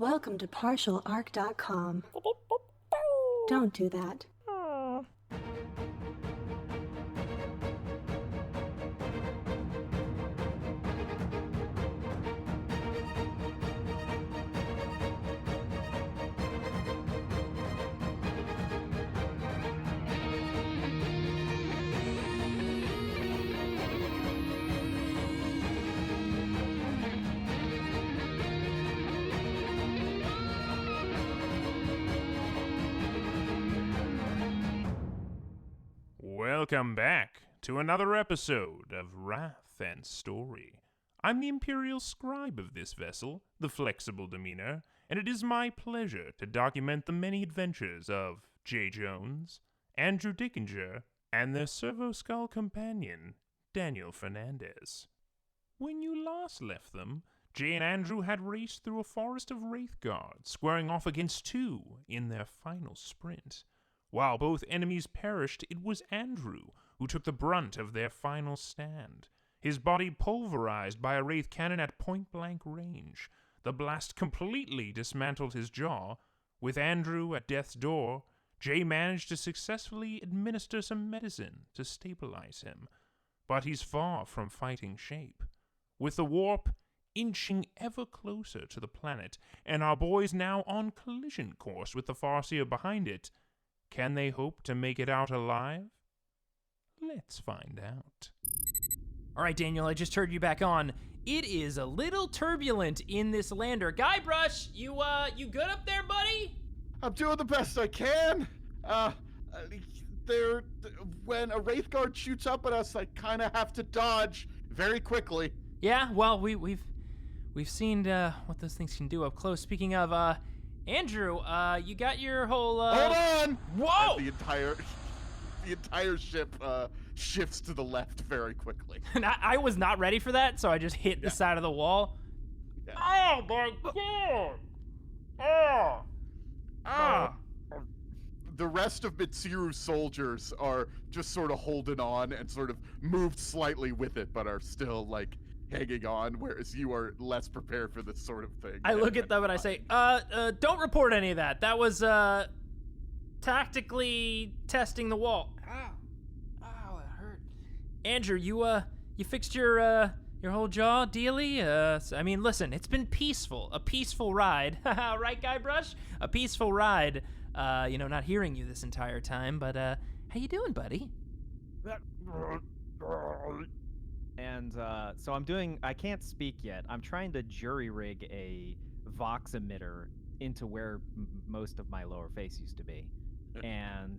Welcome to partialarc.com. Don't do that. Welcome back to another episode of Wrath and Story. I'm the Imperial Scribe of this vessel, the Flexible Demeanor, and it is my pleasure to document the many adventures of Jay Jones, Andrew Dickinger, and their Servo-Skull companion, Daniel Fernandez. When you last left them, Jay and Andrew had raced through a forest of wraith guards, squaring off against two in their final sprint. While both enemies perished, it was Andrew who took the brunt of their final stand. His body pulverized by a wraith cannon at point-blank range. The blast completely dismantled his jaw. With Andrew at death's door, Jay managed to successfully administer some medicine to stabilize him. But he's far from fighting shape. With the warp inching ever closer to the planet, and our boys now on collision course with the Farseer behind it, can they hope to make it out alive? Let's find out. All right, Daniel, I just heard you back on. It is a little turbulent in this lander. Guybrush, you good up there, buddy? I'm doing the best I can. When a wraith guard shoots up at us, I kind of have to dodge very quickly. Yeah, well, we've seen what those things can do up close. Speaking of, Andrew, you got your whole, Hold on! Whoa! And the entire ship shifts to the left very quickly. And I was not ready for that, so I just hit the side of the wall. Yeah. Oh my god! The rest of Mitsiru's soldiers are just sort of holding on and sort of moved slightly with it, but are still, hanging on, whereas you are less prepared for this sort of thing. I look at them and I say, don't report any of that. That was, tactically testing the wall. Ow, it hurt. Andrew, you fixed your whole jaw dealy? I mean, listen, it's been peaceful. A peaceful ride. Right, Guybrush? A peaceful ride. Not hearing you this entire time, but, how you doing, buddy? And so I can't speak yet. I'm trying to jury rig a Vox emitter into where most of my lower face used to be. And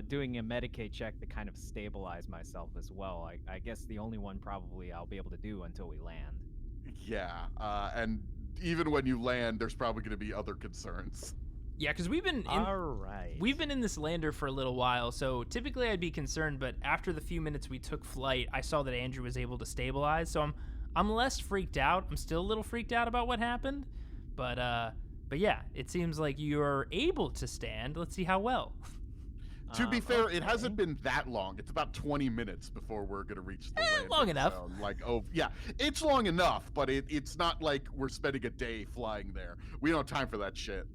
doing a Medicaid check to kind of stabilize myself as well. I guess the only one probably I'll be able to do until we land. Yeah, and even when you land, there's probably going to be other concerns. Yeah, because we've been in this lander for a little while, so typically I'd be concerned, but after the few minutes we took flight, I saw that Andrew was able to stabilize, so I'm less freaked out. I'm still a little freaked out about what happened, but yeah, it seems like you're able to stand. Let's see how well. To be fair, It hasn't been that long. It's about 20 minutes before we're going to reach the landing. Long enough. So, yeah, it's long enough, but it's not like we're spending a day flying there. We don't have time for that shit.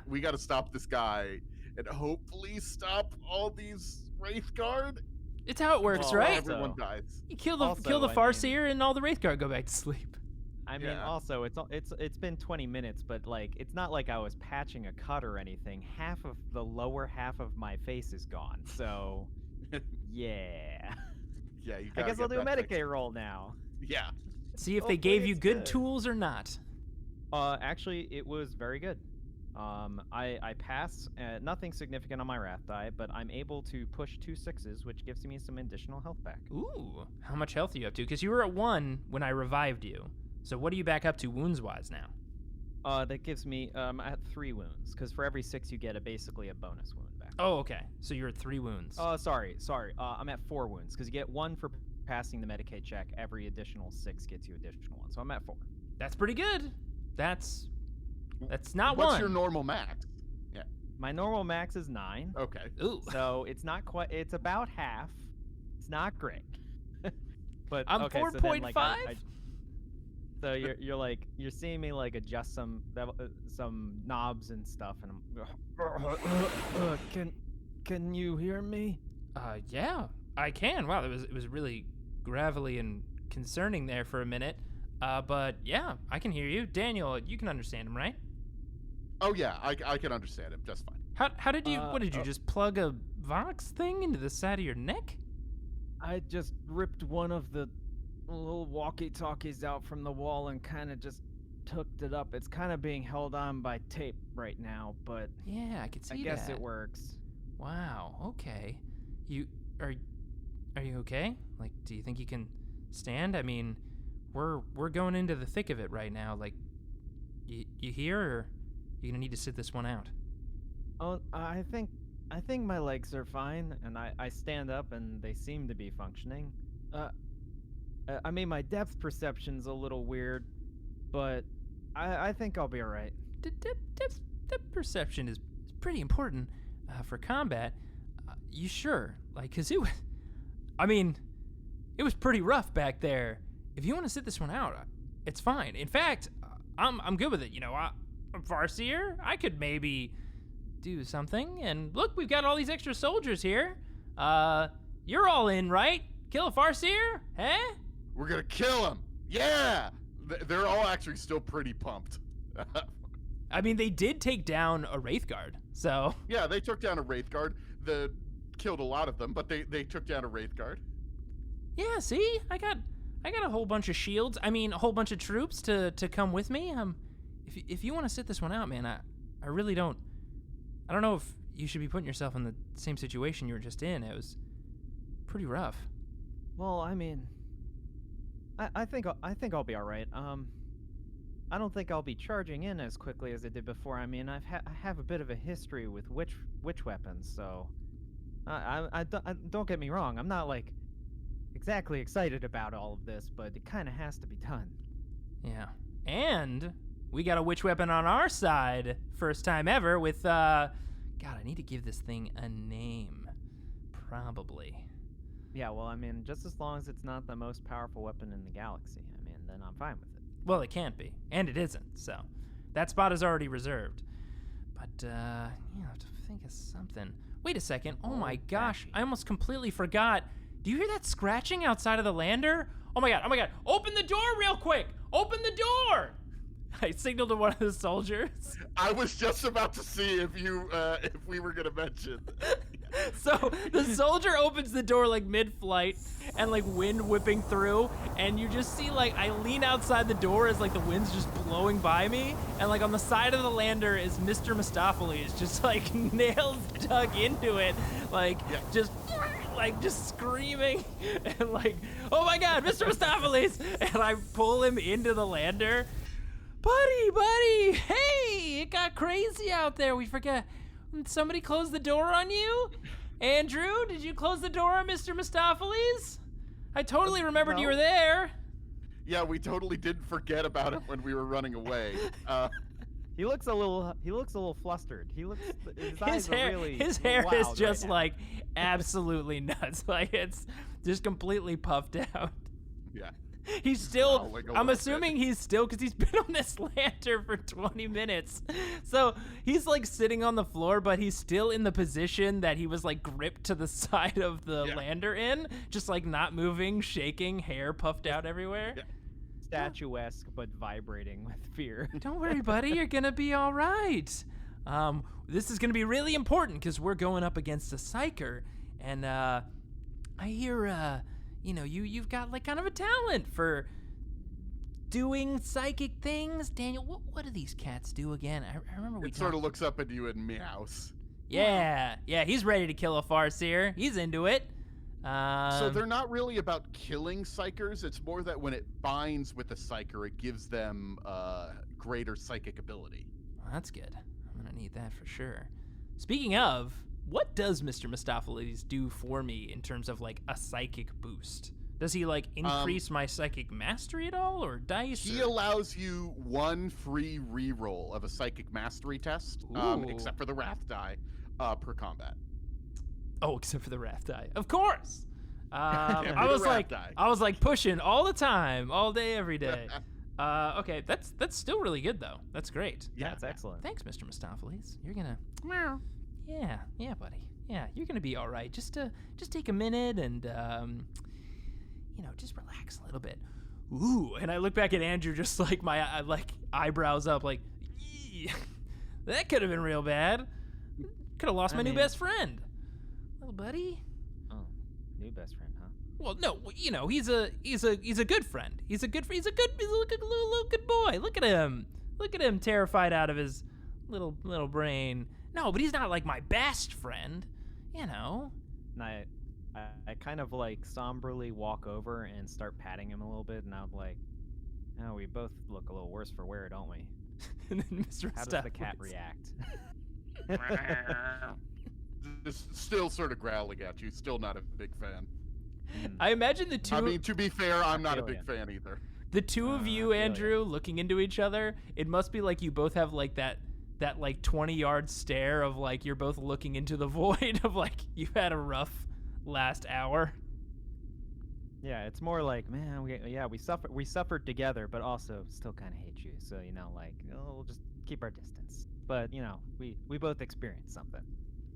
We got to stop this guy and hopefully stop all these wraith guard. It's how it works, right? Everyone dies. You kill the Farseer and all the wraith guard go back to sleep. I mean, also, it's been 20 minutes, but it's not like I was patching a cut or anything. Half of the lower half of my face is gone, so yeah. Yeah, I guess I'll do a Medicaid roll now. Yeah. See if they gave you good tools or not. Actually, it was very good. I pass, nothing significant on my wrath die, but I'm able to push 2 6s, which gives me some additional health back. Ooh, how much health are you up to? Because you were at 1 when I revived you. So what are you back up to wounds-wise now? That gives me, at 3 wounds, because for every 6 you get basically a bonus wound back. Oh, okay. So you're at 3 wounds. Sorry. I'm at 4 wounds, because you get 1 for passing the Medicaid check. Every additional 6 gets you additional 1, so I'm at 4. That's pretty good. That's not 1. What's your normal max? Yeah. My normal max is 9. Okay. Ooh. So it's not quite, it's about half. It's not great. But I'm okay, 4.5? So you're seeing me like adjust some knobs and stuff, and I'm can you hear me? Yeah, I can. Wow, it was really gravelly and concerning there for a minute. But yeah, I can hear you. Daniel, you can understand him, right? Oh yeah, I can understand him just fine. How did you? What did you just plug a Vox thing into the side of your neck? I just ripped one of the little walkie-talkies out from the wall and kind of just hooked it up. It's kind of being held on by tape right now, but yeah, I can see that. I guess it works. Wow. Okay. Are you okay? Like, do you think you can stand? I mean, we're going into the thick of it right now. Like, you here, or you gonna need to sit this one out? Oh, I think my legs are fine, and I stand up, and they seem to be functioning. I mean, my depth perception's a little weird, but I think I'll be all right. Depth perception is pretty important for combat. You sure? Like, 'cause it was pretty rough back there. If you want to sit this one out, it's fine. In fact, I'm good with it. You know, I'm Farseer. I could maybe do something. And look, we've got all these extra soldiers here. You're all in, right? Kill a Farseer? Eh? We're gonna kill him. Yeah. They're all actually still pretty pumped. I mean, they did take down a wraith guard, so. Yeah, they took down a wraith guard. Killed a lot of them, but they took down a wraith guard. Yeah, see, I got a whole bunch of shields. I mean, a whole bunch of troops to come with me. If you want to sit this one out, man, I really don't. I don't know if you should be putting yourself in the same situation you were just in. It was pretty rough. Well, I mean, I think I'll be all right. I don't think I'll be charging in as quickly as I did before. I mean, I have a bit of a history with witch weapons, so I don't get me wrong. I'm not like exactly excited about all of this, but it kind of has to be done. Yeah, and we got a witch weapon on our side, first time ever. With God, I need to give this thing a name, probably. Yeah, well, I mean, just as long as it's not the most powerful weapon in the galaxy, I mean, then I'm fine with it. Well, it can't be, and it isn't, so that spot is already reserved. But, you have to think of something. Wait a second. Oh my gosh, I almost completely forgot. Do you hear that scratching outside of the lander? Oh my god. Open the door real quick! Open the door! I signaled to one of the soldiers. I was just about to see if we were gonna mention. So the soldier opens the door like mid-flight and like wind whipping through, and you just see like I lean outside the door as like the wind's just blowing by me, and like on the side of the lander is Mr. Mistopheles just like nails dug into it, like just screaming and like, oh my god, Mr. Mistopheles! And I pull him into the lander. Buddy, hey, it got crazy out there. We forgot. Did somebody close the door on you? Andrew, did you close the door on Mr. Mistopheles? I totally remembered you were there. Yeah, we totally didn't forget about it when we were running away. He looks a little flustered. His hair is just like absolutely nuts. Like it's just completely puffed out. Yeah. He's still, I'm assuming he's still, because he's been on this lantern for 20 minutes. So he's like sitting on the floor, but he's still in the position that he was like gripped to the side of the lander in, just like not moving, shaking, hair puffed out everywhere. Yeah. Statuesque, but vibrating with fear. Don't worry, buddy. You're going to be all right. This is going to be really important because we're going up against a psyker. And I hear, you've got like kind of a talent for doing psychic things. Daniel, what do these cats do again? I remember It sort of looks up at you and meows. Yeah, he's ready to kill a Farseer. He's into it. So they're not really about killing psychers. It's more that when it binds with a psyker, it gives them greater psychic ability. Well, that's good. I'm going to need that for sure. Speaking of, what does Mr. Mistopheles do for me in terms of like a psychic boost? Does he like increase my psychic mastery at all, or dice? He allows you one free reroll of a psychic mastery test, except for the wrath die, per combat. Oh, except for the wrath die, of course. I was like pushing all the time, all day, every day. Okay, that's still really good though. That's great. Yeah, it's excellent. Thanks, Mr. Mistopheles. You're gonna. Yeah, buddy. Yeah, you're gonna be all right. Just take a minute and just relax a little bit. Ooh, and I look back at Andrew, just like my eyebrows up, like, that could have been real bad. Could have lost my new best friend, little buddy. Oh, new best friend, huh? Well, no, he's a good friend. He's a good little good boy. Look at him, terrified out of his little brain. No, but he's not like my best friend, And I kind of like somberly walk over and start patting him a little bit, and I'm like, "Oh, we both look a little worse for wear, don't we?" And then Mr. How does the cat react? Just still sort of growling at you. Still not a big fan. I imagine the two. I mean, to be fair, I'm not a big fan either. The two of you, Andrew, looking into each other, it must be like you both have like that like 20-yard stare of like you're both looking into the void of like you've had a rough last hour. Yeah, it's more like, man, we suffered together, but also still kind of hate you. So we'll just keep our distance. But we both experienced something.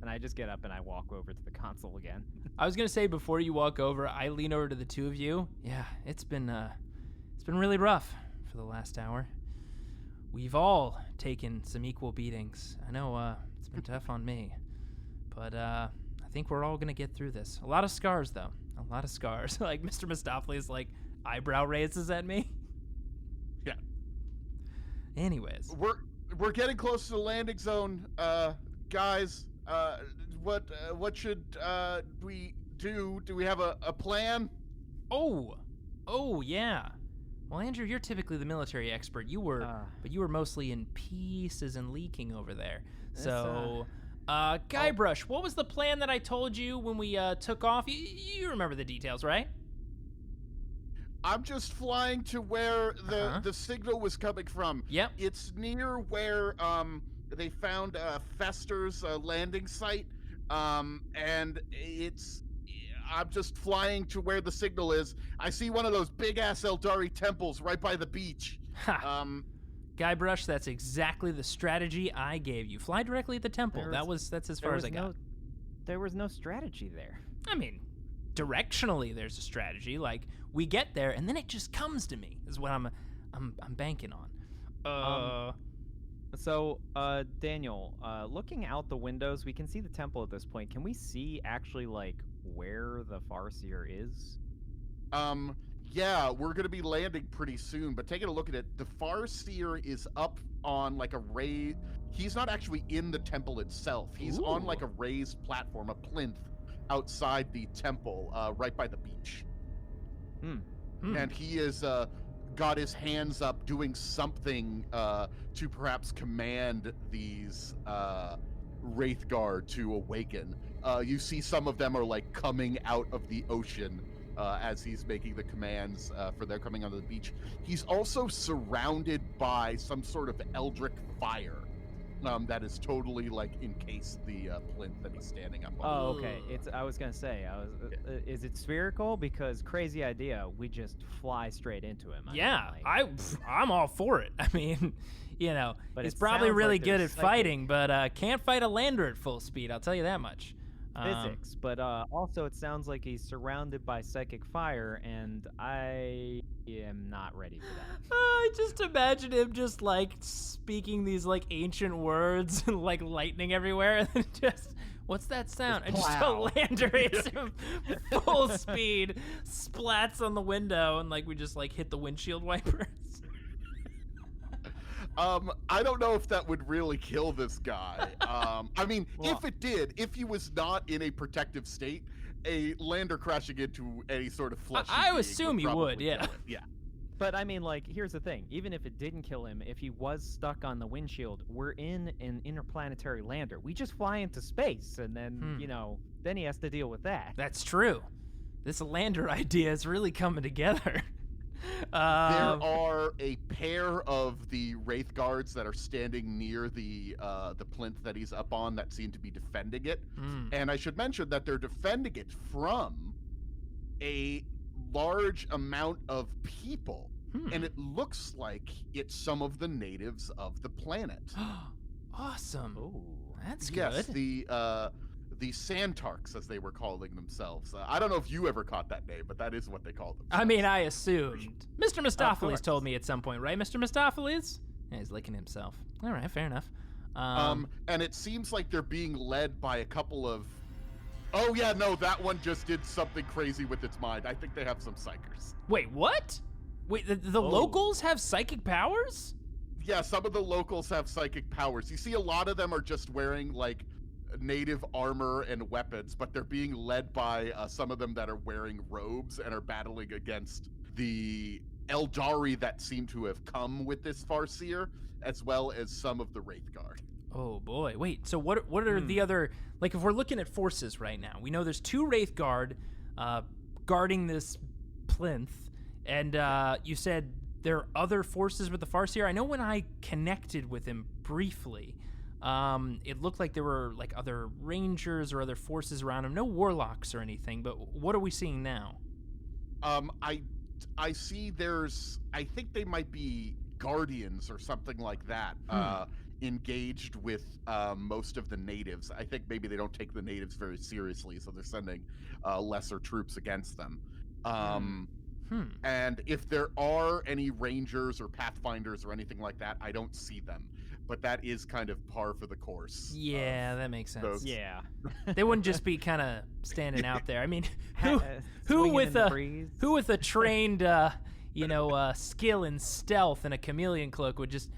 And I just get up and I walk over to the console again. I was gonna say before you walk over, I lean over to the two of you. Yeah, it's been really rough for the last hour. We've all taken some equal beatings. I know it's been tough on me, but I think we're all gonna get through this. A lot of scars, though. A lot of scars. Like Mr. Mistopheles, like eyebrow raises at me. Yeah. Anyways, we're getting close to the landing zone, guys. What should we do? Do we have a plan? Oh yeah. Well, Andrew, you're typically the military expert. But you were mostly in pieces and leaking over there. So, Guybrush, what was the plan that I told you when we took off? You remember the details, right? I'm just flying to where the signal was coming from. Yep. It's near where they found Fester's landing site, and I'm just flying to where the signal is. I see one of those big-ass Aeldari temples right by the beach. Guybrush, that's exactly the strategy I gave you. Fly directly at the temple. That's as far as I got. There was no strategy there. I mean, directionally, there's a strategy. Like we get there, and then it just comes to me. Is what I'm banking on. So, Daniel, looking out the windows, we can see the temple at this point. Can we see actually like where the Farseer is? Yeah, we're gonna be landing pretty soon, but taking a look at it, the Farseer is up on like a raised. He's not actually in the temple itself. He's on like a raised platform, a plinth, outside the temple, right by the beach. And he is got his hands up doing something to perhaps command these wraith guard to awaken. You see some of them are like coming out of the ocean as he's making the commands for their coming onto the beach. He's also surrounded by some sort of eldritch fire that is totally like encased the plinth that he's standing up on. Oh, okay. I was gonna say, is it spherical? Because crazy idea, we just fly straight into him. I'm all for it. I mean, but he's probably really good at fighting, but can't fight a lander at full speed. I'll tell you that much. Physics, but also it sounds like he's surrounded by psychic fire, and I am not ready for that. I just imagine him just like speaking these like ancient words and like lightning everywhere, and just what's that sound? And just a lander hits him full speed, splats on the window, and like we just like hit the windshield wipers. I don't know if that would really kill this guy. I mean, if it did, if he was not in a protective state, a lander crashing into any sort of flesh. I assume he would, yeah. Yeah. But I mean, like, here's the thing. Even if it didn't kill him, if he was stuck on the windshield, we're in an interplanetary lander. We just fly into space, and then, then he has to deal with that. That's true. This lander idea is really coming together. There are a pair of the wraith guards that are standing near the plinth that he's up on that seem to be defending it. And I should mention that they're defending it from a large amount of people and it looks like it's some of the natives of the planet. Awesome. Oh, that's good. Yes, the Santarks, as they were calling themselves. I don't know if you ever caught that name, but that is what they called themselves. I mean, I assumed. Mr. Mistopheles told me at some point, right, Mr. Mistopheles? Yeah, he's licking himself. All right, fair enough. And it seems like they're being led by a couple of... Oh, yeah, no, that one just did something crazy with its mind. I think they have some psychers. Wait, what? Wait, the locals have psychic powers? Yeah, some of the locals have psychic powers. You see, a lot of them are just wearing, like, native armor and weapons, but they're being led by some of them that are wearing robes and are battling against the Aeldari that seem to have come with this Farseer, as well as some of the Wraith Guard. Oh boy, wait, so what are the other, like if we're looking at forces right now, we know there's 2 Wraith Guard guarding this plinth, and you said there are other forces with the Farseer. I know when I connected with him briefly, it looked like there were like other rangers or other forces around him. No warlocks or anything, but what are we seeing now? I see I think they might be guardians or something like that, engaged with most of the natives. I think maybe they don't take the natives very seriously, so they're sending lesser troops against them. And if there are any rangers or pathfinders or anything like that, I don't see them. But that is kind of par for the course. Yeah, that makes sense. Yeah. They wouldn't just be kind of standing out there. I mean, who with a trained, skill in stealth and a chameleon cloak would just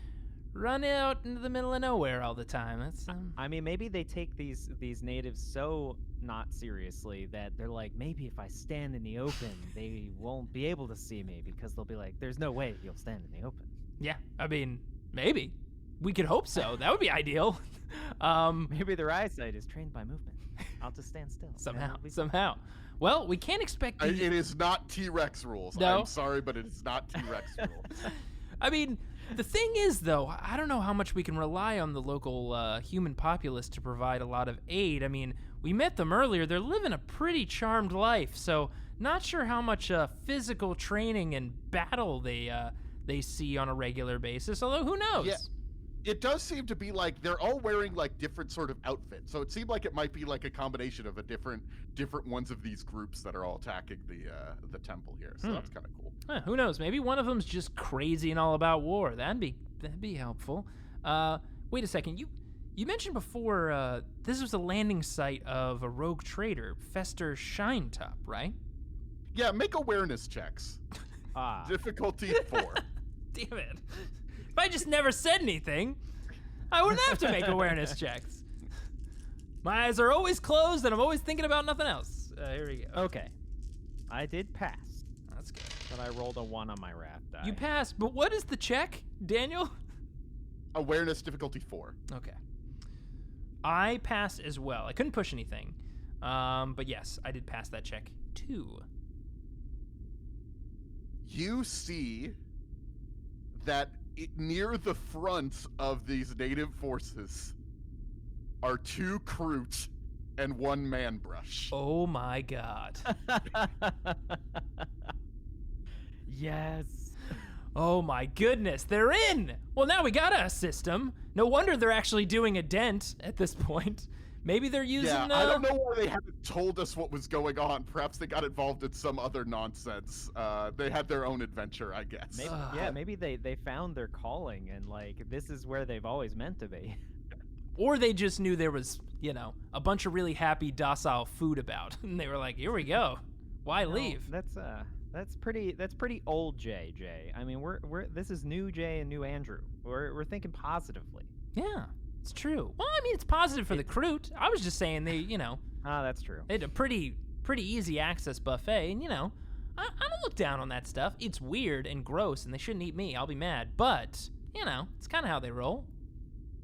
run out into the middle of nowhere all the time? That's. I mean, maybe they take these natives so not seriously that they're like, maybe if I stand in the open, they won't be able to see me because they'll be like, there's no way you'll stand in the open. Yeah, I mean, maybe. We could hope so. That would be ideal. Maybe their eyesight is trained by movement. I'll just stand still. Somehow. Well, we can't expect It is not T-Rex rules. No? I'm sorry, but it is not T-Rex rules. I mean, the thing is, though, I don't know how much we can rely on the local human populace to provide a lot of aid. I mean, we met them earlier. They're living a pretty charmed life, so not sure how much physical training and battle they see on a regular basis, although who knows? Yeah. It does seem to be like they're all wearing like different sort of outfits. So it seemed like it might be like a combination of a different ones of these groups that are all attacking the temple here. So that's kind of cool. Who knows? Maybe one of them's just crazy and all about war. That'd be helpful. Wait a second. You mentioned before this was a landing site of a rogue trader, Fester Shinetop, right? Yeah, make awareness checks. Difficulty 4. Damn it. If I just never said anything, I wouldn't have to make awareness checks. My eyes are always closed, and I'm always thinking about nothing else. Here we go. Okay. I did pass. That's good. But I rolled a 1 on my wrath die. You passed, but what is the check, Daniel? Awareness difficulty 4. Okay. I passed as well. I couldn't push anything. But yes, I did pass that check too. You see that near the front of these native forces are 2 Kroot and 1 man brush. Oh my god. Yes. Oh my goodness, they're in! Well, now we got a system. No wonder they're actually doing a dent at this point. Maybe they're using... Yeah, I don't know why they haven't told us what was going on. Perhaps they got involved in some other nonsense. They had their own adventure, I guess. Maybe, maybe they found their calling and, like, this is where they've always meant to be. Or they just knew there was, a bunch of really happy, docile food about. And they were like, here we go. Why leave? That's pretty old Jay. I mean, this is new Jay and new Andrew. We're thinking positively. Yeah. It's true. Well, I mean, it's positive for the Kroot. I was just saying they, that's true. They had a pretty easy access buffet, and, I don't look down on that stuff. It's weird and gross, and they shouldn't eat me. I'll be mad. But, it's kind of how they roll.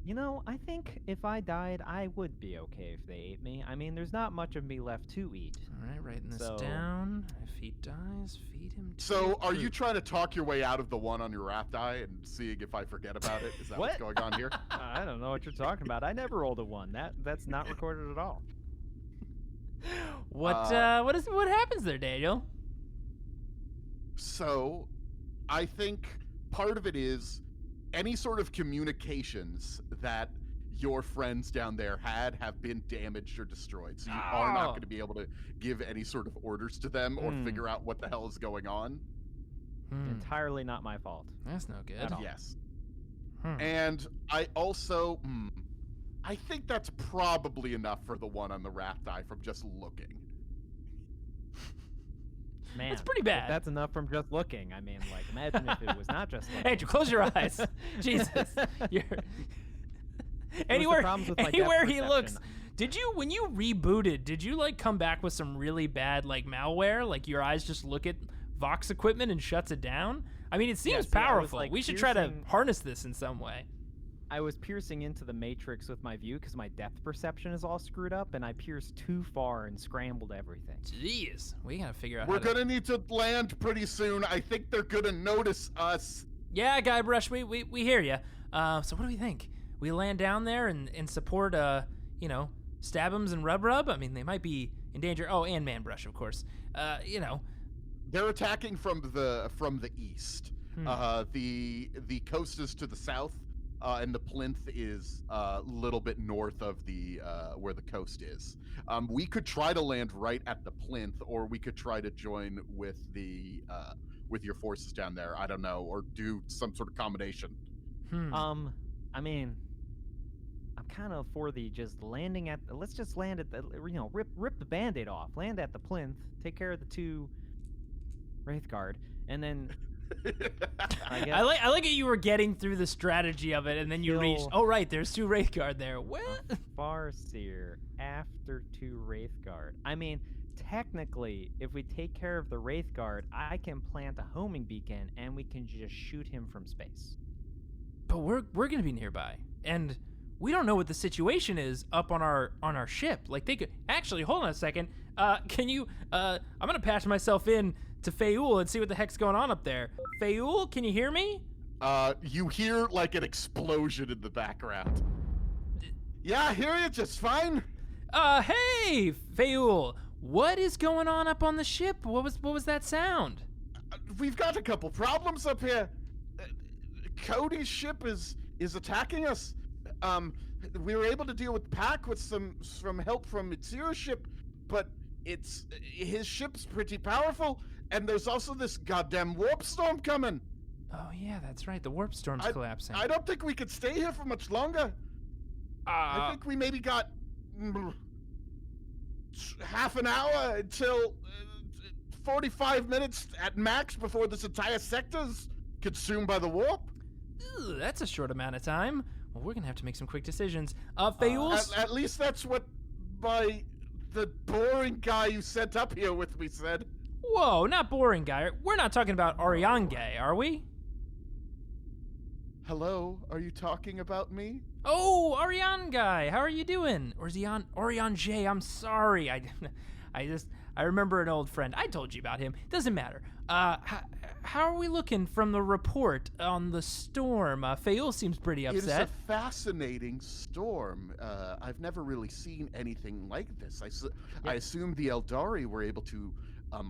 I think if I died, I would be okay if they ate me. I mean, there's not much of me left to eat. All right, writing this down. If he dies, feed him to So, are you trying to talk your way out of the 1 on your wrath die and seeing if I forget about it? Is that what's going on here? I don't know what you're talking about. I never rolled a 1. That's not recorded at all. What happens there, Daniel? So, I think part of it is any sort of communications that your friends down there have been damaged or destroyed. So you are not going to be able to give any sort of orders to them or figure out what the hell is going on. Entirely not my fault. That's no good. Yes. And I also, I think that's probably enough for the one on the raft eye from just looking. Man, that's pretty bad. That's enough from just looking. I mean, like, imagine if it was not just looking. Andrew, close your eyes. Jesus. Anywhere he looks. When you rebooted, did you like come back with some really bad like malware? Like your eyes just look at Vox equipment and shuts it down? I mean, it seems powerful. We should try to harness this in some way. I was piercing into the matrix with my view because my depth perception is all screwed up, and I pierced too far and scrambled everything. Jeez, we gotta figure out. We're gonna need to land pretty soon. I think they're gonna notice us. Yeah, Guybrush, we hear you. So what do we think? We land down there and support, Stabums and Rub? I mean, they might be in danger. Oh, and Manbrush, of course. They're attacking from the east. The coast is to the south. And the plinth is a little bit north of the where the coast is. We could try to land right at the plinth, or we could try to join with with your forces down there. I don't know, or do some sort of combination. I mean, I'm kind of for the just landing at. Let's just land at the. Rip the Band-Aid off. Land at the plinth. Take care of the 2 Wraithguard, and then. I like it. You were getting through the strategy of it, and then you reached. Oh right, there's 2 Wraithguard there. What? Farseer after 2 Wraithguard. I mean, technically, if we take care of the Wraithguard, I can plant a homing beacon, and we can just shoot him from space. But we're gonna be nearby, and we don't know what the situation is up on our ship. Like they could actually. Hold on a second. Can you? I'm gonna patch myself in to Fayul and see what the heck's going on up there. Fayul, can you hear me? You hear like an explosion in the background. Yeah, I hear you just fine. Hey, Fayul, what is going on up on the ship? What was that sound? We've got a couple problems up here. Cody's ship is attacking us. We were able to deal with Pack with some help from Mitsuru's ship, but his ship's pretty powerful. And there's also this goddamn warp storm coming. Oh, yeah, that's right. The warp storm's collapsing. I don't think we could stay here for much longer. I think we maybe got half an hour until 45 minutes at max before this entire sector's consumed by the warp. Ew, that's a short amount of time. Well, we're going to have to make some quick decisions. Fayul's... At least that's what the boring guy you sent up here with me said. Whoa, not boring guy. We're not talking about Oriange, are we? Hello, are you talking about me? Oh, Oriange guy, how are you doing? Or is he on Oriange? I'm sorry. I remember an old friend. I told you about him. Doesn't matter. How are we looking from the report on the storm? Fayul seems pretty upset. It is a fascinating storm. I've never really seen anything like this. I assume the Aeldari were able to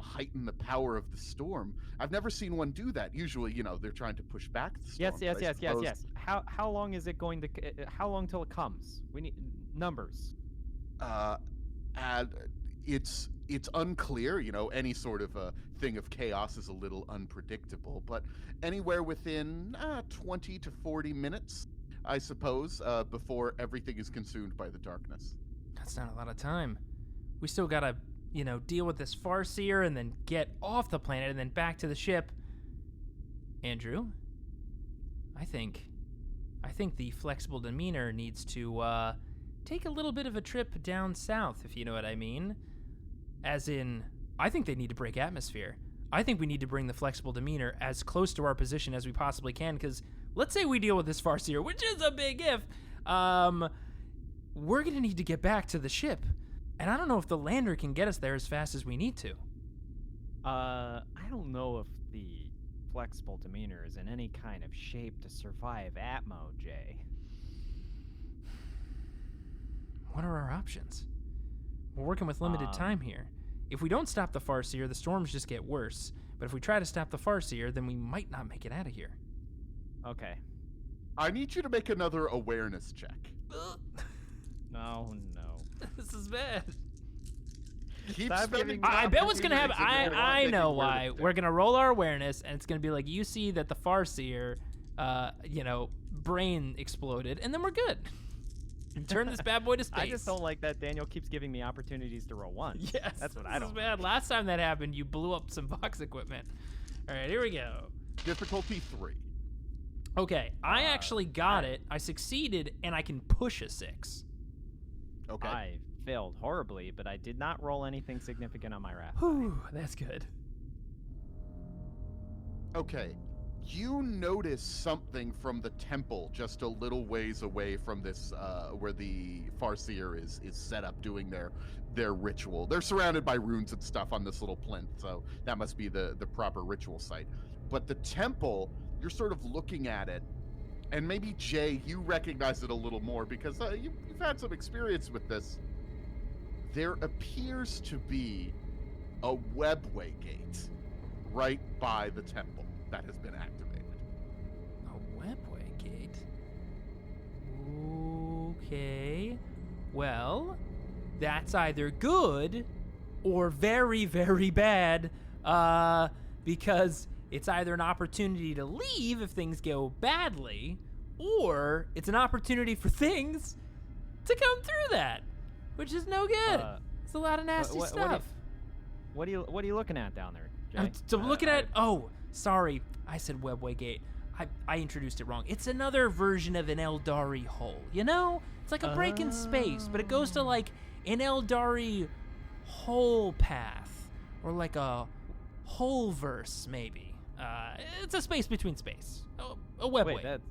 heighten the power of the storm. I've never seen one do that. Usually, they're trying to push back the storm. Yes. How long is it going to? How long till it comes? We need numbers. And it's unclear. Any sort of a thing of chaos is a little unpredictable. But anywhere within 20 to 40 minutes, I suppose, before everything is consumed by the darkness. That's not a lot of time. We still gotta deal with this Farseer and then get off the planet and then back to the ship. Andrew, I think the flexible demeanor needs to take a little bit of a trip down south, if you know what I mean. As in, I think they need to break atmosphere. I think we need to bring the flexible demeanor as close to our position as we possibly can, because let's say we deal with this Farseer, which is a big if, we're going to need to get back to the ship. And I don't know if the lander can get us there as fast as we need to. I don't know if the flexible demeanor is in any kind of shape to survive Atmo, Jay. What are our options? We're working with limited time here. If we don't stop the Farseer, the storms just get worse. But if we try to stop the Farseer, then we might not make it out of here. Okay. I need you to make another awareness check. No. This is bad. Keep Stop spending giving me I bet what's gonna happen. opportunities and I making know awareness why. check. We're gonna roll our awareness, and it's gonna be like, you see that the Farseer, brain exploded, and then we're good. Turn this bad boy to space. I just don't like that Daniel keeps giving me opportunities to roll one. Yes, that's what this I don't is bad. Last time that happened, you blew up some Vox equipment. All right, here we go. Difficulty 3. Okay, I actually got it. I succeeded, and I can push a 6. Okay. I failed horribly, but I did not roll anything significant on my wrath. Whew, that's good. Okay. You notice something from the temple just a little ways away from this, where the Farseer is set up doing their ritual. They're surrounded by runes and stuff on this little plinth, so that must be the proper ritual site. But the temple, you're sort of looking at it, and maybe Jay, you recognize it a little more because you've had some experience with this. There appears to be a webway gate right by the temple that has been activated. A webway gate? Okay. Well, that's either good or very, very bad, because it's either an opportunity to leave if things go badly, or it's an opportunity for things to come through that, which is no good. It's a lot of nasty stuff. What are you looking at down there, Jay? I'm looking at. Oh, sorry, I said webway gate. I introduced it wrong. It's another version of an Aeldari hole. You know, it's like a break in space, but it goes to like an Aeldari hole path, or like a hole verse maybe. It's a space between space. A webway. Wait,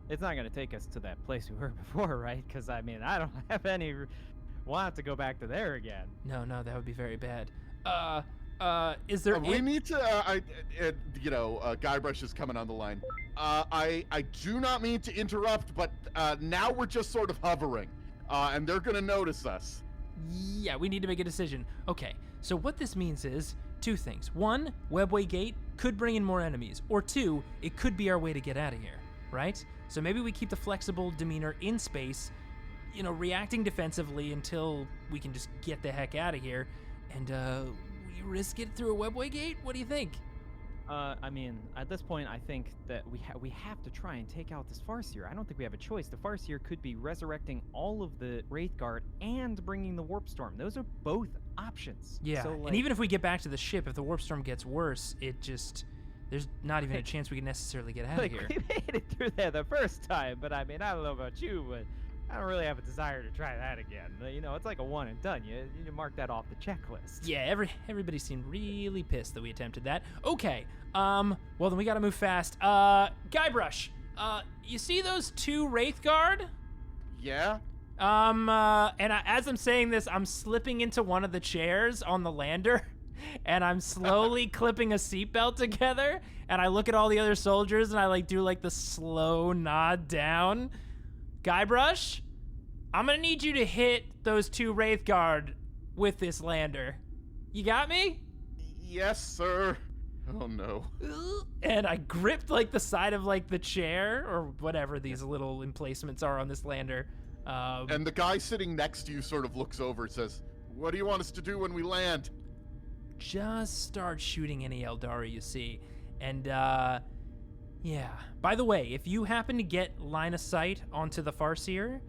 it's not going to take us to that place we were before, right? Because, I mean, I don't have any want to go back to there again. No, that would be very bad. Is there... we need to, Guybrush is coming on the line. I do not mean to interrupt, but now we're just sort of hovering, and they're going to notice us. Yeah, we need to make a decision. Okay, so what this means is 2 things. 1, webway gate could bring in more enemies, or 2, it could be our way to get out of here, right? So maybe we keep the flexible demeanor in space, reacting defensively until we can just get the heck out of here, and we risk it through a webway gate? What do you think? I mean, at this point, I think that we have to try and take out this Farseer. I don't think we have a choice. The Farseer could be resurrecting all of the Wraith Guard and bringing the Warp Storm. Those are both options. Yeah, so, and even if we get back to the ship, if the Warp Storm gets worse, there's not even a chance we can necessarily get out of here. We made it through there the first time, but I mean, I don't know about you, but I don't really have a desire to try that again. It's like a one and done. You need to mark that off the checklist. Yeah, everybody seemed really pissed that we attempted that. Okay, well then we gotta move fast. Guybrush, you see those 2 Wraith Guard? Yeah? As I'm saying this, I'm slipping into one of the chairs on the lander, and I'm slowly clipping a seatbelt together, and I look at all the other soldiers, and I do the slow nod down. Guybrush, I'm gonna need you to hit those 2 Wraith Guard with this lander. You got me? Yes, sir. Oh, no. And I gripped the side of the chair, or whatever these little emplacements are on this lander. And the guy sitting next to you sort of looks over and says, "What do you want us to do when we land?" Just start shooting any Aeldari you see. And, yeah. By the way, if you happen to get line of sight onto the Farseer,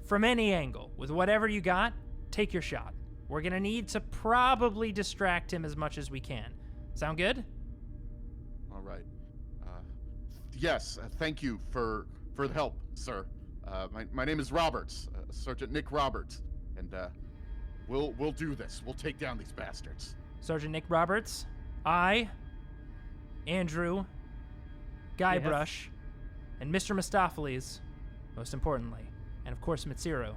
from any angle, with whatever you got, take your shot. We're gonna need to probably distract him as much as we can. Sound good? All right. Yes, thank you for the help, sir. My name is Roberts, Sergeant Nick Roberts, and we'll do this. We'll take down these bastards. Sergeant Nick Roberts, I, Andrew, Guybrush, and Mr. Mistopheles, most importantly, and of course Mitsiro,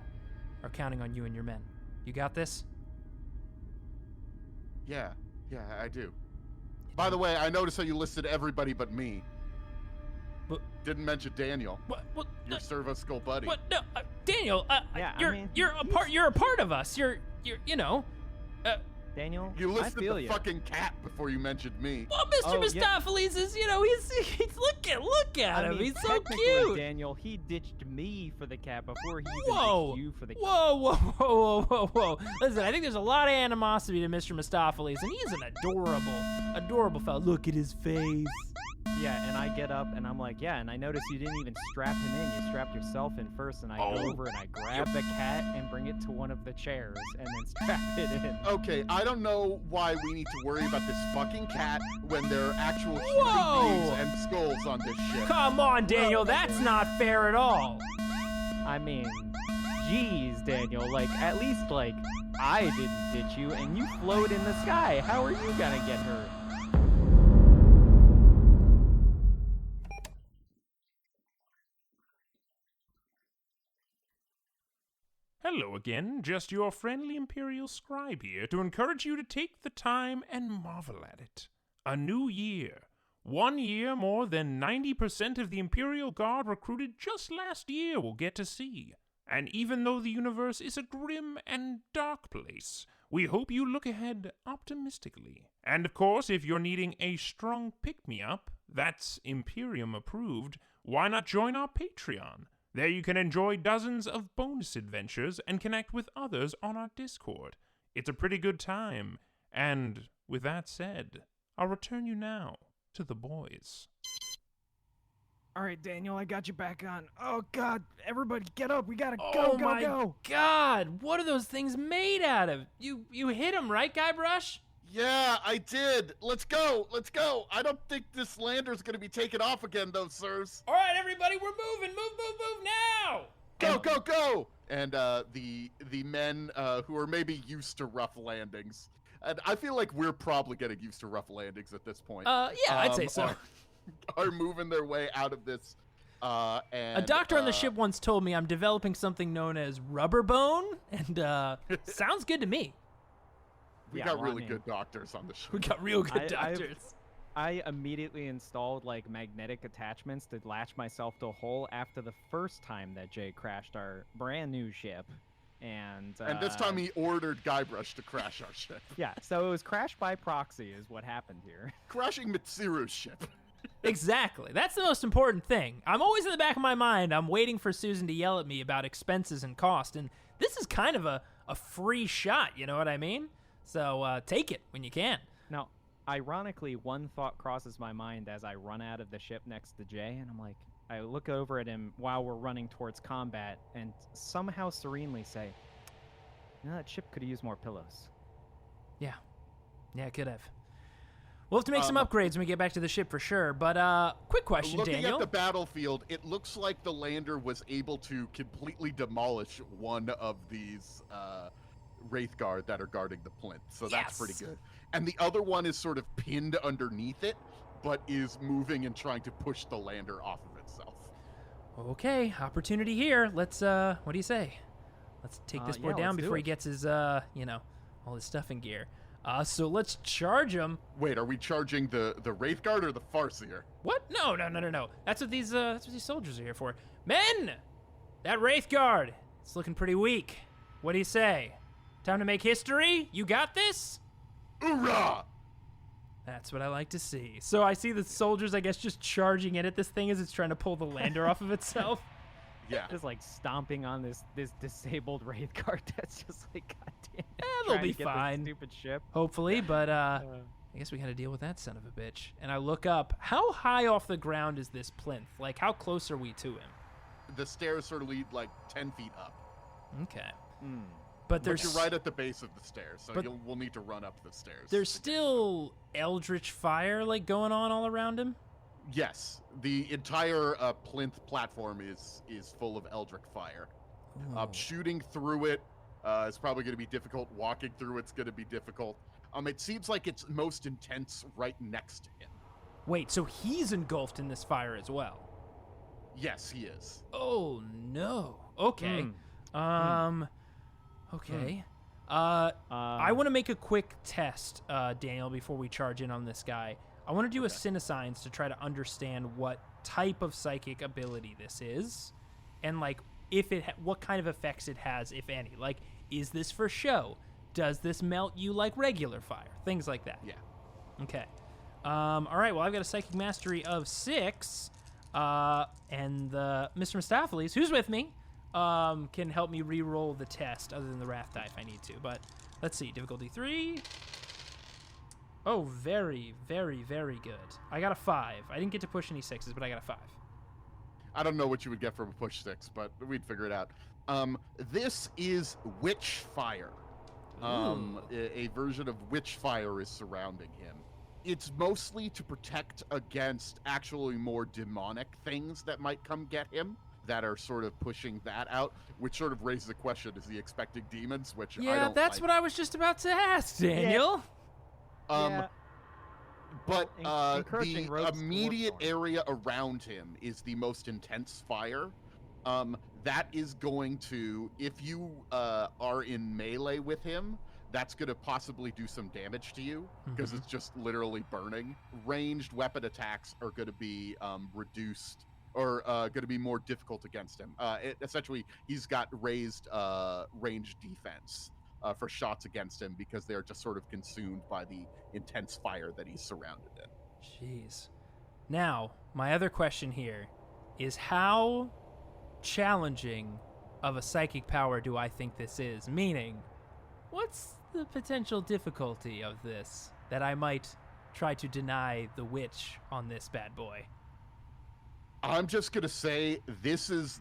are counting on you and your men. You got this? Yeah, I do. By the way, I noticed how you listed everybody but me. But didn't mention Daniel. What? Your Servo Skull buddy. What? No, Daniel. Yeah, you're a part of us. You're Daniel, You I listed feel the you. fucking cat before you mentioned me. Well, Mr. Oh, yeah. Mistopheles is, he's look at him. I mean, He's so technically, cute. Daniel, he ditched me for the cat before he even Whoa. ditched you for the cat. Whoa. Listen, I think there's a lot of animosity to Mr. Mistopheles, and he's an adorable fellow. Look at his face. Yeah, and I get up and I'm like, yeah, and I notice you didn't even strap him in. You strapped yourself in first, and I go over and I grab the cat and bring it to one of the chairs and then strap it in. Okay, I don't know why we need to worry about this fucking cat when there are actual human Whoa. beings and skulls on this ship. Come on, Daniel, that's not fair at all. I mean, geez, Daniel, like, at least, like, I didn't ditch you and you float in the sky. How are you gonna get hurt? Hello again, just your friendly Imperial scribe here to encourage you to take the time and marvel at it. A new year. 1 year more than 90% of the Imperial Guard recruited just last year will get to see. And even though the universe is a grim and dark place, we hope you look ahead optimistically. And of course, if you're needing a strong pick-me-up, that's Imperium approved, why not join our Patreon? There you can enjoy dozens of bonus adventures and connect with others on our Discord. It's a pretty good time. And with that said, I'll return you now to the boys. All right, Daniel, I got you back on. Oh, God, everybody get up. We gotta Oh my God, what are those things made out of? You hit him, right, Guybrush? Yeah, I did. Let's go. I don't think this lander's gonna be taken off again, though, sirs. All right, everybody, we're moving. Move now. Go! And the men who are maybe used to rough landings, and I feel like we're probably getting used to rough landings at this point. Yeah, I'd say so. Are moving their way out of this. And A doctor on the ship once told me I'm developing something known as rubber bone, and sounds good to me. We got really good doctors on the ship. We got real good doctors. I immediately installed like magnetic attachments to latch myself to a hole after the first time that Jay crashed our brand new ship. And this time he ordered Guybrush to crash our ship. Yeah, so it was crash by proxy is what happened here. Crashing Mitsuru's ship. Exactly. That's the most important thing. I'm always in the back of my mind, I'm waiting for Susan to yell at me about expenses and cost, and this is kind of a free shot, you know what I mean? So take it when you can. Now, ironically, one thought crosses my mind as I run out of the ship next to Jay, and I'm like, I look over at him while we're running towards combat and somehow serenely say, you know, that ship could have used more pillows. Yeah, it could have. We'll have to make some upgrades when we get back to the ship for sure, but quick question, Daniel. Daniel. Looking at the battlefield, it looks like the lander was able to completely demolish one of these wraith guard that are guarding the plinth, so that's pretty good. And the other one is sort of pinned underneath it, but is moving and trying to push the lander off of itself. Okay, opportunity here. Let's, what do you say? Let's take this boy down before he gets his, all his stuff in gear. So let's charge him. Wait, are we charging the wraith guard or the Farseer? What? No. That's what these soldiers are here for. Men! That wraith guard, it's looking pretty weak. What do you say? Time to make history? You got this? Hoorah! That's what I like to see. So I see the soldiers, I guess, just charging in at this thing as it's trying to pull the lander off of itself. Yeah. Just like stomping on this disabled wraith guard that's just like, goddamn. They'll be fine. Stupid ship. Hopefully, but I guess we gotta deal with that son of a bitch. And I look up. How high off the ground is this plinth? Like, how close are we to him? The stairs sort of lead like 10 feet up. Okay. But you're right at the base of the stairs, so we'll need to run up the stairs. There's still eldritch fire like going on all around him? Yes. The entire plinth platform is full of eldritch fire. Shooting through it is probably going to be difficult. Walking through it's going to be difficult. It seems like it's most intense right next to him. Wait, so he's engulfed in this fire as well? Yes, he is. Oh, no. Okay. Okay. I want to make a quick test, Daniel, before we charge in on this guy. I want to do a Cinescience to try to understand what type of psychic ability this is, and like if it what kind of effects it has, if any. Like, is this for show? does this melt you like regular fire? Things like that. Yeah. Okay. All right, well, I've got a Psychic Mastery of 6, and Mr. Mistopheles, who's with me, can help me re-roll the test other than the Wrath die if I need to. But let's see, difficulty 3. Oh, very, very, very good. I got a 5. I didn't get to push any 6s, but I got a 5. I don't know what you would get from a push 6, but we'd figure it out. This is Witch Fire. A version of Witch Fire is surrounding him. It's mostly to protect against actually more demonic things that might come get him, that are sort of pushing that out, which sort of raises the question, is he expecting demons? Which I don't that's like. what I was just about to ask, Daniel. Yeah. But encouraging the rogues to immediate work for him. area around him is the most intense fire. That is going to, if you are in melee with him, that's going to possibly do some damage to you because it's just literally burning. Ranged weapon attacks are going to be reduced or going to be more difficult against him. Essentially, he's got raised range defense for shots against him because they're just sort of consumed by the intense fire that he's surrounded in. Jeez. Now, my other question here is how challenging of a psychic power do I think this is? Meaning, what's the potential difficulty of this that I might try to deny the witch on this bad boy? I'm just gonna say this is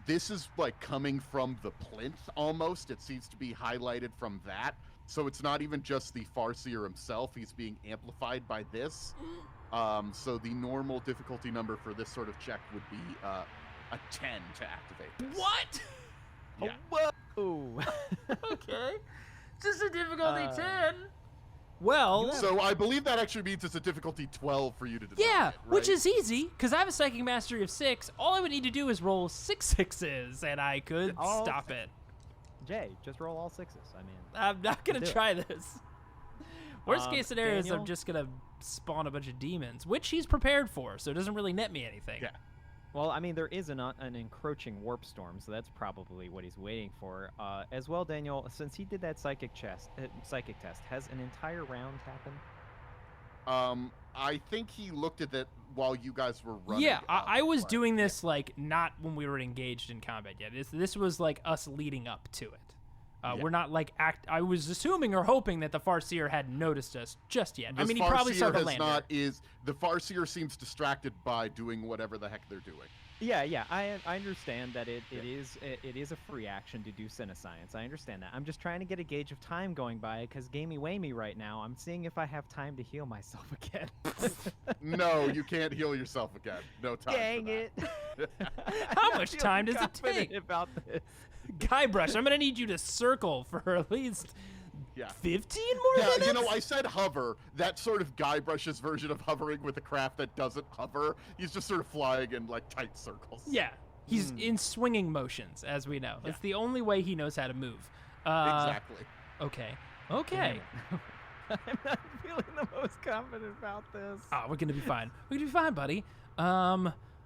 like coming from the plinth almost. It seems to be highlighted from that. So it's not even just the Farseer himself. He's being amplified by this. So the normal difficulty number for this sort of check would be a 10 to activate this. What? Yeah. Whoa. Okay. Just a difficulty 10. Well, So I believe that actually means it's a difficulty 12 for you to deny yeah, it, right? which is easy because I have a Psychic Mastery of 6. All I would need to do is roll 6 6s, and I could All stop it. Jay, just roll all 6s. I mean, I'm not gonna do it. try this. Worst case scenario is I'm Daniel? just gonna spawn a bunch of demons, which he's prepared for, so it doesn't really net me anything. Yeah. well, I mean, there is an encroaching warp storm, so that's probably what he's waiting for. As well, Daniel, since he did that psychic test, has an entire round happened? I think he looked at that while you guys were running. Yeah, I was but- doing this like not when we were engaged in combat yet. This was like us leading up to it. We're not like I was assuming or hoping that the Farseer hadn't noticed us just yet. I mean, he probably saw the lander. The Farseer seems distracted by doing whatever the heck they're doing. Yeah, I understand that it is a free action to do Cinescience. I understand that. I'm just trying to get a gauge of time going by because gamey-wamey right now. I'm seeing if I have time to heal myself again. No, you can't heal yourself again. No time. Dang for it! that. How much time does it take? About this. Guybrush, I'm gonna need you to circle for at least Yeah. 15 more minutes. You know, I said hover. That sort of Guybrush's version of hovering with a craft that doesn't hover. He's just sort of flying in like tight circles. Yeah, he's in swinging motions, as we know. Yeah. It's the only way he knows how to move. Exactly. Okay. Damn it. I'm not feeling the most confident about this. Oh, we're gonna be fine. We're gonna be fine, buddy.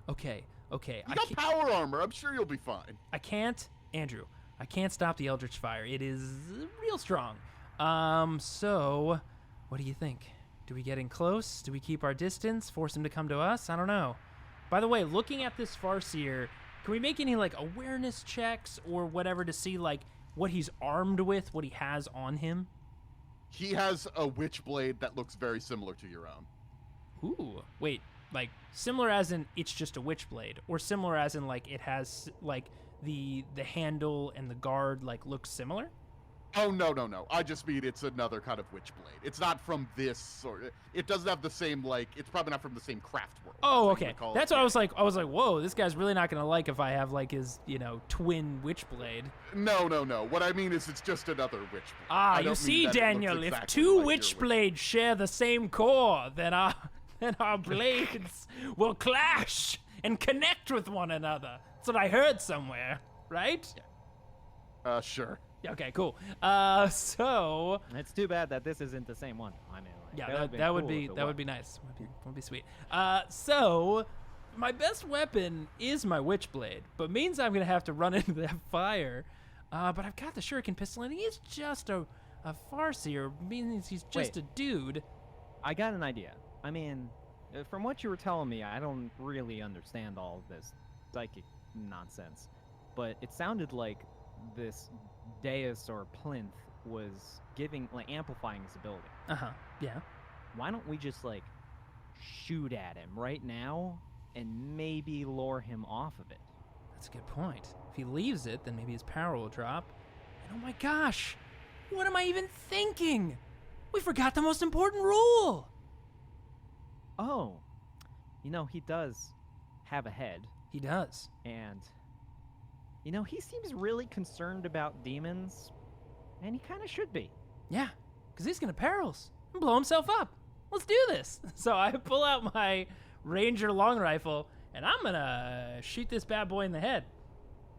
Okay. You got power armor. I'm sure you'll be fine. I can't, Andrew. I can't stop the Eldritch Fire. It is real strong. So, what do you think? Do we get in close? Do we keep our distance? Force him to come to us? I don't know. By the way, looking at this Farseer, can we make any like awareness checks or whatever to see like what he's armed with, what he has on him? He has a witch blade that looks very similar to your own. Ooh, wait, like similar as in it's just a witch blade, or similar as in like it has like the handle and the guard like look similar? Oh, no. I just mean it's another kind of witch blade. It's not from this sort. It doesn't have the same, like, it's probably not from the same craft world. Oh, as you okay. would call That's it. what I was like. I was like, whoa, this guy's really not gonna like if I have like his, twin witch blade. No. What I mean is it's just another witch blade. Ah, I you don't see, mean that it looks Daniel, if exactly two like witch your blades share the same core, then our blades will clash and connect with one another. That's what I heard somewhere, right? Sure. Okay, cool. So It's too bad that this isn't the same one. I mean, like, yeah, would've been that would cool be if it that would was. be nice. Would be sweet. So my best weapon is my witch blade, but means I'm gonna have to run into that fire. But I've got the shuriken pistol, and he is just a A Farseer means he's just a dude. I got an idea. I mean, from what you were telling me, I don't really understand all of this psychic nonsense, but it sounded like this dais or plinth was amplifying his ability. Yeah. Why don't we just shoot at him right now and maybe lure him off of it? That's a good point. If he leaves it, then maybe his power will drop. And oh my gosh, what am I even thinking? We forgot the most important rule. Oh, he does have a head. He does. And, he seems really concerned about demons, and he kind of should be. Yeah, because he's going to perils and blow himself up. Let's do this. So I pull out my Ranger long rifle, and I'm going to shoot this bad boy in the head.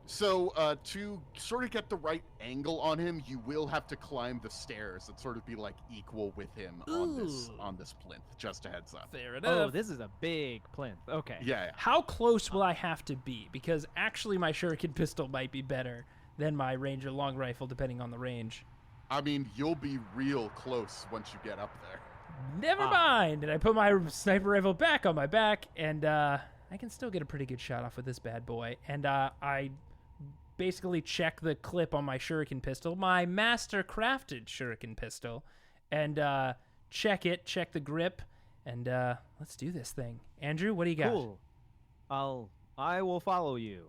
So to sort of get the right angle on him, you will have to climb the stairs and sort of be equal with him on this plinth. Just a heads up. Fair enough. Oh, this is a big plinth. Okay. Yeah. How close will I have to be? Because actually my shuriken pistol might be better than my Ranger long rifle, depending on the range. I mean, you'll be real close once you get up there. Never mind. And I put my sniper rifle back on my back, and I can still get a pretty good shot off with this bad boy. And I basically check the clip on my shuriken pistol, my master crafted shuriken pistol, and check the grip, and let's do this thing. Andrew, what do you got? Cool. I will follow you.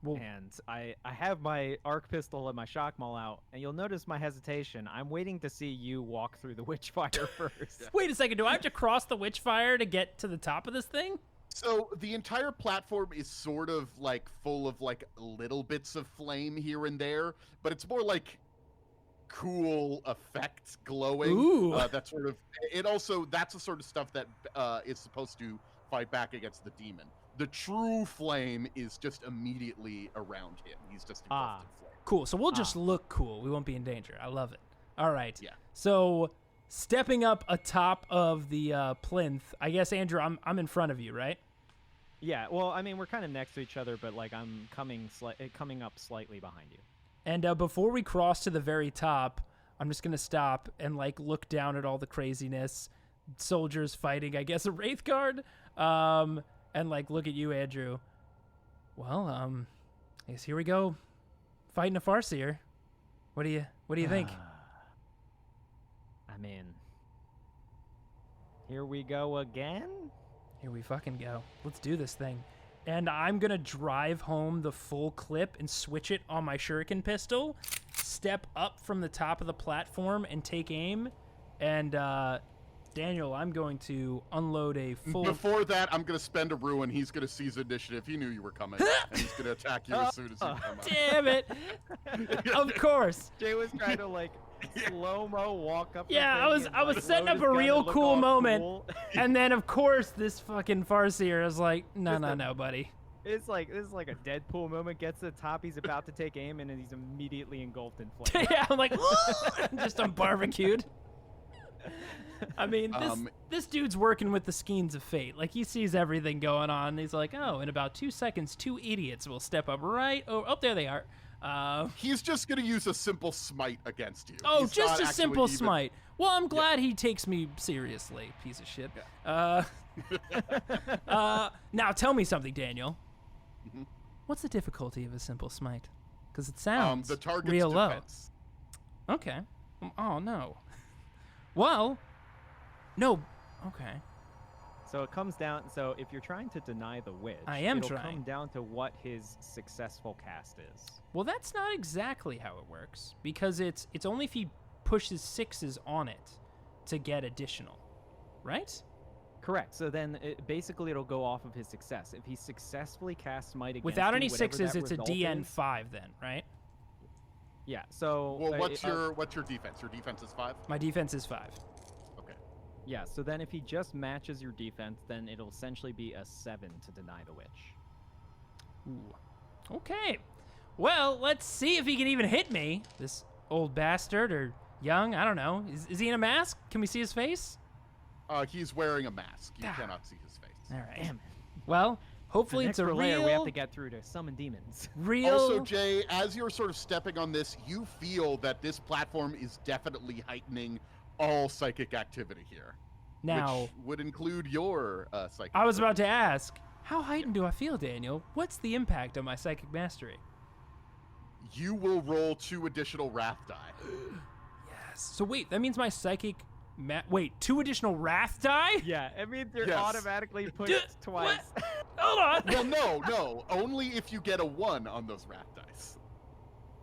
Well, and I have my arc pistol and my shock maul out, and you'll notice my hesitation. I'm waiting to see you walk through the witchfire first. Wait a second, do I have to cross the witchfire to get to the top of this thing? So the entire platform is sort of full of little bits of flame here and there, but it's more cool effects glowing. Ooh. That's the sort of stuff that is supposed to fight back against the demon. The true flame is just immediately around him. He's just engulfed in flame. Cool. So we'll just look cool. We won't be in danger. I love it. All right. Yeah. So stepping up atop of the plinth, I guess, Andrew, I'm in front of you, right? Yeah. Well, I mean, we're kind of next to each other, but I'm coming up slightly behind you. And before we cross to the very top, I'm just gonna stop and look down at all the craziness, soldiers fighting, I guess, a wraith guard, and look at you, Andrew. Well, I guess here we go, fighting a Farseer. What do you think? I mean, here we go again? Here we fucking go. Let's do this thing. And I'm going to drive home the full clip and switch it on my shuriken pistol, step up from the top of the platform and take aim. And, Daniel, I'm going to unload a full... Before that, I'm going to spend a ruin. He's going to seize initiative. He knew you were coming, and he's going to attack you as soon as you come out. Damn it! Of course. Jay was trying to, slow-mo walk up. Yeah, I was setting up a real cool moment, cool. And then of course this fucking Farseer is no, buddy. This is like a Deadpool moment. Gets to the top, he's about to take aim, and then he's immediately engulfed in flame. Yeah, I'm just I'm barbecued. I mean, this dude's working with the skeins of fate. He sees everything going on. And he's like, oh, in about 2 seconds, 2 idiots will step up right. Oh, there they are. He's just going to use a simple smite against you. Oh, he's just a simple smite. Well, I'm glad he takes me seriously, piece of shit. Yeah. Now tell me something, Daniel. Mm-hmm. What's the difficulty of a simple smite? Because it sounds the target's real defense. Low. Okay. Oh, no. Well, no. Okay. So it comes down. So if you're trying to deny the witch, it'll come down to what his successful cast is. Well, that's not exactly how it works, because it's only if he pushes 6s on it to get additional, right? Correct. So then basically it'll go off of his success. If he successfully casts Might against without you, any 6s, it's a DN is, 5 then, right? Yeah. So well, what's your defense? Your defense is 5? My defense is 5. Okay. Yeah. So then if he just matches your defense, then it'll essentially be a 7 to deny the witch. Ooh. Okay. Well, let's see if he can even hit me. This old bastard, or young, I don't know. Is he in a mask? Can we see his face? He's wearing a mask. You cannot see his face. All right. Damn it. Well, Hopefully it's a real... layer we have to get through to summon demons. Real... Also, Jay, as you're sort of stepping on this, you feel that this platform is definitely heightening all psychic activity here. Now... Which would include your psychic... I was about to ask, how heightened do I feel, Daniel? What's the impact on my psychic mastery? You will roll 2 additional wrath die. Yes. So wait, that means my psychic... Wait, 2 additional wrath die? Yeah, it means you're Yes. automatically pushed twice. Hold on. Well, no. Only if you get a 1 on those wrath dice.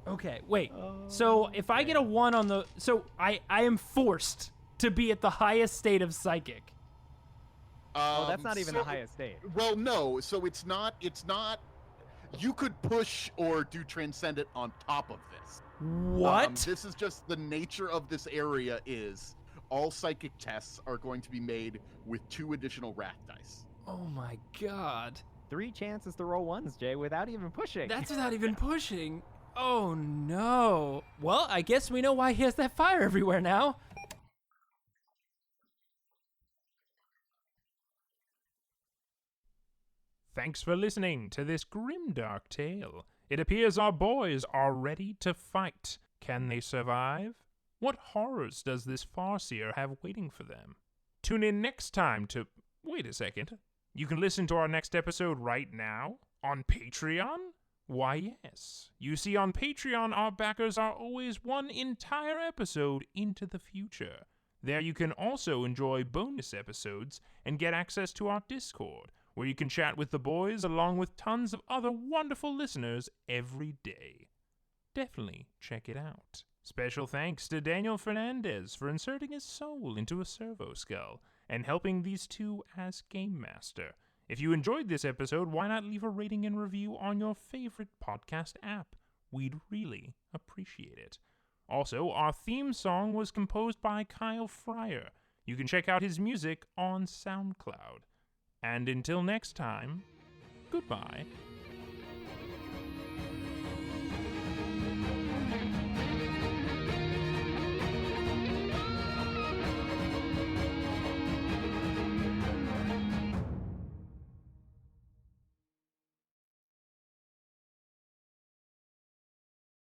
Okay, wait. So if I get a 1 on the... So I am forced to be at the highest state of psychic. Well, that's not even the highest state. Well, no. So it's not... You could push or do transcendent on top of this. What? This is just the nature of this area is... All psychic tests are going to be made with 2 additional wrath dice. Oh my god. 3 chances to roll 1s, Jay, without even pushing. That's without even pushing. Oh no. Well, I guess we know why he has that fire everywhere now. Thanks for listening to this grimdark tale. It appears our boys are ready to fight. Can they survive? What horrors does this Farseer have waiting for them? Tune in next time to... Wait a second. You can listen to our next episode right now? On Patreon? Why, yes. You see, on Patreon, our backers are always one entire episode into the future. There you can also enjoy bonus episodes and get access to our Discord, where you can chat with the boys along with tons of other wonderful listeners every day. Definitely check it out. Special thanks to Daniel Fernandez for inserting his soul into a servo skull and helping these two as Game Master. If you enjoyed this episode, why not leave a rating and review on your favorite podcast app? We'd really appreciate it. Also, our theme song was composed by Kyle Fryer. You can check out his music on SoundCloud. And until next time, goodbye.